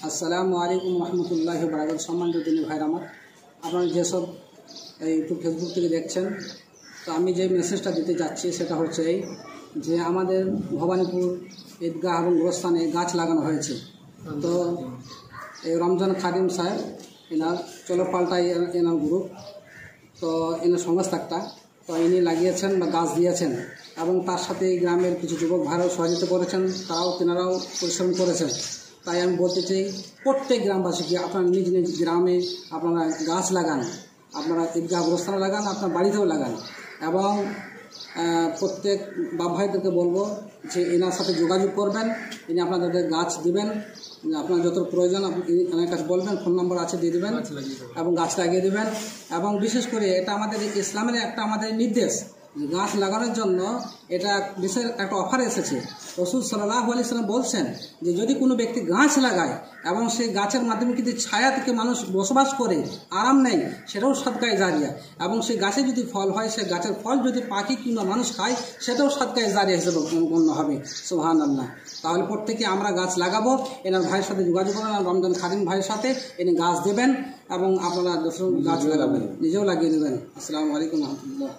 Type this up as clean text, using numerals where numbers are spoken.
আসসালামু আলাইকুম রহমতুল্লাহি বারাকাতুহু। সম্মানিত দিনী ভাইরা আমার, আপনারা যেসব ইউটিউব ফেসবুক থেকে দেখছেন, তো আমি যে মেসেজটা দিতে যাচ্ছি সেটা হচ্ছে এই যে আমাদের ভবানীপুর ঈদগাহ এবং গোরস্থানে গাছ লাগানো হয়েছে। তো এই রমজান খাদিম সাহেব এনার চলো পাল্টাই এনার গ্রুপ, তো এনার সংস্থাটা, তো ইনি লাগিয়েছেন বা গাছ দিয়েছেন এবং তার সাথে এই গ্রামের কিছু যুবক ভাইরাও সহযোগিতা করেছেন, তেনারাও পরিশ্রম করেছেন। তাই আমি বলতে চাই প্রত্যেক গ্রামবাসীকে আপনারা নিজ নিজ গ্রামে আপনারা গাছ লাগান, আপনারা ঈদগাহ গোরস্থানে লাগান, আপনার বাড়িতেও লাগান এবং প্রত্যেক বাপ ভাইদেরকে বলবো যে এনার সাথে যোগাযোগ করবেন, ইনি আপনাদেরকে গাছ দিবেন, আপনার যত প্রয়োজন আপনি এনার কাছে বলবেন, ফোন নম্বর আছে দিয়ে দেবেন এবং গাছ লাগিয়ে দেবেন। এবং বিশেষ করে এটা আমাদের ইসলামের একটা আমাদের নির্দেশ, গাছ লাগানোর জন্য এটা বিশেষ একটা অফার এসেছে। রাসূল সাল্লাল্লাহু আলাইহি ওয়াসাল্লাম বলছেন যে যদি কোনো ব্যক্তি গাছ লাগায় এবং সেই গাছের মাধ্যমে কিন্তু ছায়া থেকে মানুষ বসবাস করে, আরাম নেয়, সেটাও সাদকায়ে জারিয়া। এবং সেই গাছে যদি ফল হয়, সেই গাছের ফল যদি পাখি কিংবা মানুষ খায়, সেটাও সাদকায়ে জারিয়া হিসেবে গণ্য হবে। সুবহানাল্লাহ। তাহলে প্রত্যেকে আমরা গাছ লাগাবো, এনার ভাইয়ের সাথে যোগাযোগ করবেন, রমজান খাদিম ভাইয়ের সাথে এনে গাছ দেবেন এবং আপনারা গাছ লাগাবেন, নিজেও লাগিয়ে দেবেন। আসসালামু আলাইকুম রহমতুল্লাহ।